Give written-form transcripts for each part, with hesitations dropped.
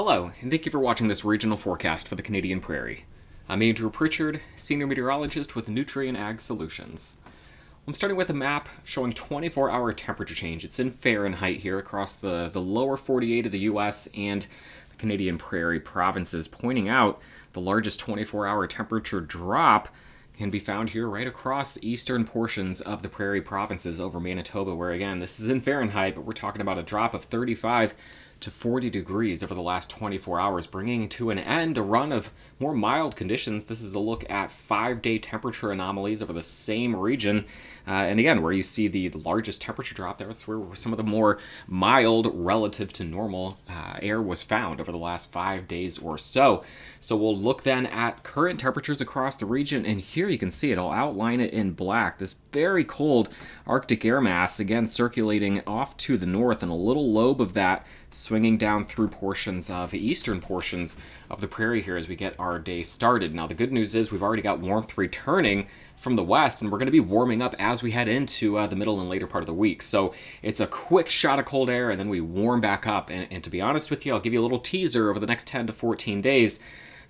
Hello, and thank you for watching this regional forecast for the Canadian Prairie. I'm Andrew Pritchard, Senior Meteorologist with Nutrien Ag Solutions. I'm starting with a map showing 24-hour temperature change. It's in Fahrenheit here across the lower 48 of the U.S. and the Canadian Prairie provinces, pointing out the largest 24-hour temperature drop can be found here right across eastern portions of the Prairie provinces over Manitoba, where again, this is in Fahrenheit, but we're talking about a drop of 35 to 40 degrees over the last 24 hours, bringing to an end a run of more mild conditions. This is a look at 5-day temperature anomalies over the same region. And again, where you see the largest temperature drop, that's where some of the more mild relative to normal air was found over the last 5 days or so. So we'll look then at current temperatures across the region, and here you can see it. I'll outline it in black. This very cold Arctic air mass, again, circulating off to the north, and a little lobe of that swinging down through eastern portions of the Prairie here as we get our day started. Now, the good news is we've already got warmth returning from the west, and we're going to be warming up as we head into the middle and later part of the week. So it's a quick shot of cold air, and then we warm back up. And to be honest with you, I'll give you a little teaser over the next 10 to 14 days.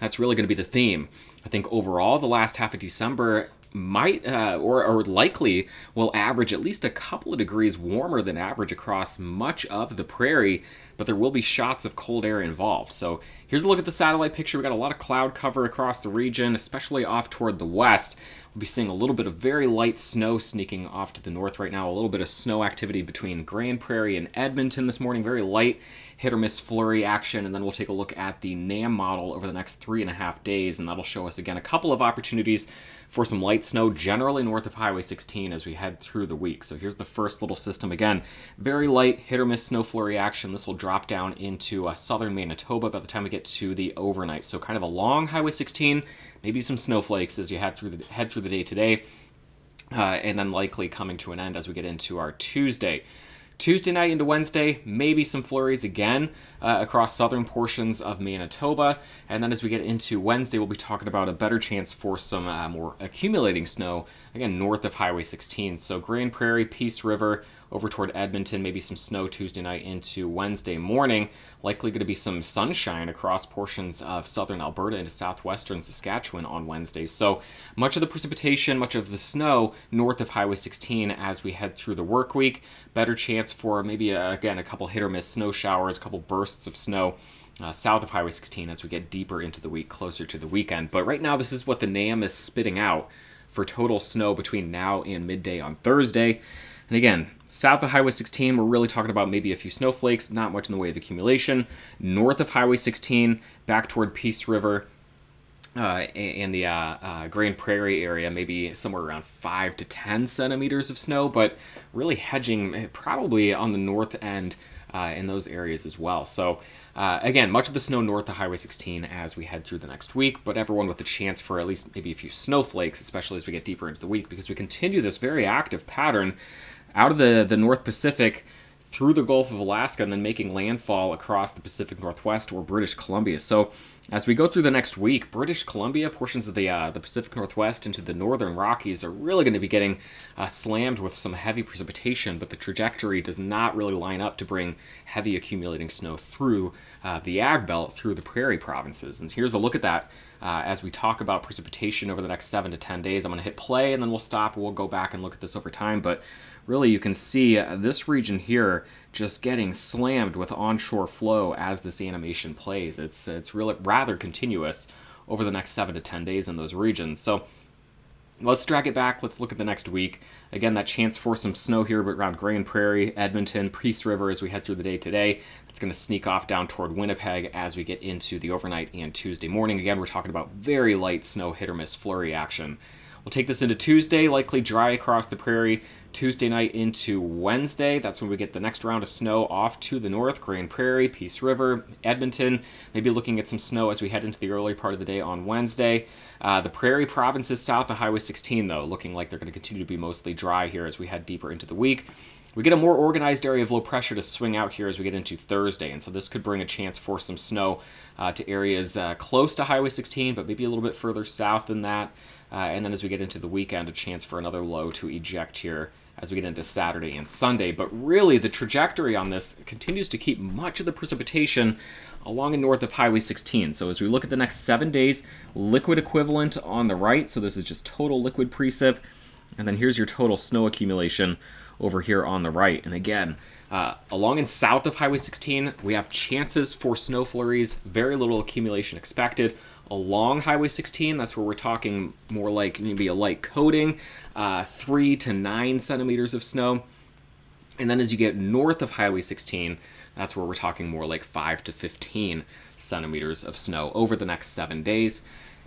That's really going to be the theme. I think overall, the last half of December might or likely will average at least a couple of degrees warmer than average across much of the Prairie, but there will be shots of cold air involved. So here's a look at the satellite picture. We've got a lot of cloud cover across the region, especially off toward the west. We'll be seeing a little bit of very light snow sneaking off to the north right now, a little bit of snow activity between Grand Prairie and Edmonton this morning, very light hit or miss flurry action, and then we'll take a look at the NAM model over the next 3.5 days, and that'll show us again a couple of opportunities for some light snow generally north of Highway 16 as we head through the week. So here's the first little system. Again, very light hit or miss snow flurry action. This will drop down into southern Manitoba by the time we get to the overnight. So kind of along Highway 16, maybe some snowflakes as you head through the day today, and then likely coming to an end as we get into our Tuesday. Tuesday night into Wednesday, maybe some flurries again across southern portions of Manitoba. And then as we get into Wednesday, we'll be talking about a better chance for some more accumulating snow, again, north of Highway 16. So Grand Prairie, Peace River, over toward Edmonton, maybe some snow Tuesday night into Wednesday morning. Likely going to be some sunshine across portions of southern Alberta into southwestern Saskatchewan on Wednesday. So much of the precipitation, much of the snow north of Highway 16 as we head through the work week. Better chance for maybe, again, a couple hit or miss snow showers, a couple bursts of snow south of Highway 16 as we get deeper into the week, closer to the weekend. But right now, this is what the NAM is spitting out for total snow between now and midday on Thursday. And again, south of Highway 16, we're really talking about maybe a few snowflakes, not much in the way of accumulation. North of Highway 16, back toward Peace River and the Grand Prairie area, maybe somewhere around 5 to 10 centimeters of snow, but really hedging probably on the north end in those areas as well. So again, much of the snow north of Highway 16 as we head through the next week, but everyone with a chance for at least maybe a few snowflakes, especially as we get deeper into the week, because we continue this very active pattern out of the North Pacific through the Gulf of Alaska and then making landfall across the Pacific Northwest or British Columbia. So as we go through the next week, British Columbia, portions of the Pacific Northwest into the northern Rockies are really going to be getting slammed with some heavy precipitation, but the trajectory does not really line up to bring heavy accumulating snow through the Ag Belt, through the Prairie provinces. And here's a look at that as we talk about precipitation over the next 7 to 10 days. I'm going to hit play and then we'll stop and we'll go back and look at this over time. But really, you can see this region here just getting slammed with onshore flow as this animation plays. It's really rather continuous over the next 7 to 10 days in those regions. So let's drag it back. Let's look at the next week. Again, that chance for some snow here but around Grand Prairie, Edmonton, Peace River as we head through the day today. It's going to sneak off down toward Winnipeg as we get into the overnight and Tuesday morning. Again, we're talking about very light snow hit or miss flurry action. We'll take this into Tuesday, likely dry across the Prairie. Tuesday night into Wednesday, that's when we get the next round of snow off to the north, Grand Prairie, Peace River, Edmonton. Maybe looking at some snow as we head into the early part of the day on Wednesday. The Prairie provinces south of Highway 16, though, looking like they're going to continue to be mostly dry here as we head deeper into the week. We get a more organized area of low pressure to swing out here as we get into Thursday, and so this could bring a chance for some snow to areas close to Highway 16, but maybe a little bit further south than that. And then as we get into the weekend, a chance for another low to eject here as we get into Saturday and Sunday. But really, the trajectory on this continues to keep much of the precipitation along and north of Highway 16. So as we look at the next 7 days, liquid equivalent on the right. So this is just total liquid precip. And then here's your total snow accumulation over here on the right. And again, along and south of Highway 16, we have chances for snow flurries, very little accumulation expected. Along Highway 16, that's where we're talking more like maybe a light coating, 3 to 9 centimeters of snow. And then as you get north of Highway 16, that's where we're talking more like 5 to 15 centimeters of snow over the next 7 days.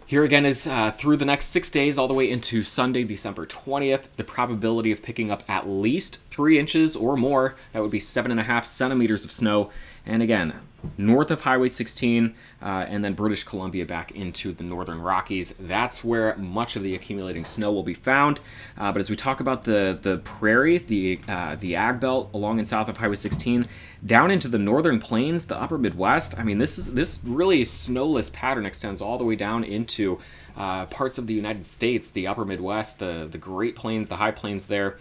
Here again is through the next 6 days all the way into Sunday, December 20th, the probability of picking up at least 3 inches or more. That would be 7.5 centimeters of snow. And again, north of Highway 16 and then British Columbia back into the northern Rockies. That's where much of the accumulating snow will be found. But as we talk about the prairie, the ag belt along and south of Highway 16, down into the northern plains, the upper Midwest, I mean, this really snowless pattern extends all the way down into parts of the United States, the upper Midwest, the Great Plains, the high plains there.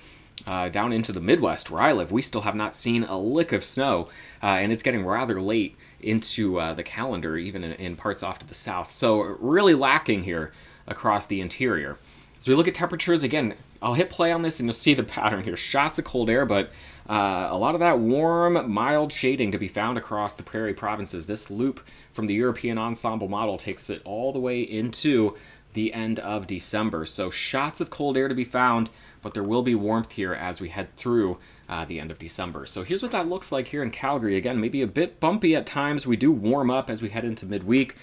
Down into the Midwest where I live, we still have not seen a lick of snow, and it's getting rather late into the calendar, even in parts off to the south. So really lacking here across the interior. As we look at temperatures, again, I'll hit play on this and you'll see the pattern here. Shots of cold air, but a lot of that warm, mild shading to be found across the prairie provinces. This loop from the European ensemble model takes it all the way into the end of December. So shots of cold air to be found, but there will be warmth here as we head through the end of December. So here's what that looks like here in Calgary. Again, maybe a bit bumpy at times. We do warm up as we head into midweek,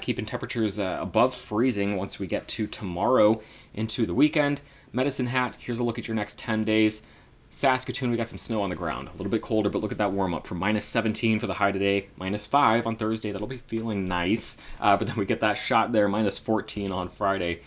keeping temperatures above freezing once we get to tomorrow into the weekend. Medicine Hat, here's a look at your next 10 days. Saskatoon, we got some snow on the ground. A little bit colder, but look at that warm up from minus 17 for the high today, minus 5 on Thursday. That'll be feeling nice. But then we get that shot there, minus 14 on Friday.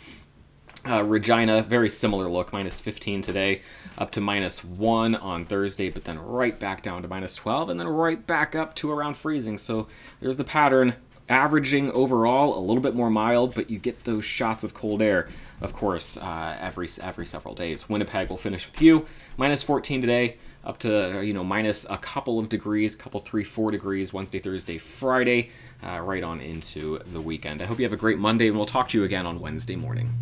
Regina, very similar look, minus 15 today, up to minus 1 on Thursday, but then right back down to minus 12, and then right back up to around freezing. So there's the pattern. Averaging overall a little bit more mild, but you get those shots of cold air, of course, every several days. Winnipeg will finish with you, minus 14 today, up to minus a couple of degrees, 3-4 degrees Wednesday, Thursday, Friday, right on into the weekend. I hope you have a great Monday, and we'll talk to you again on Wednesday morning.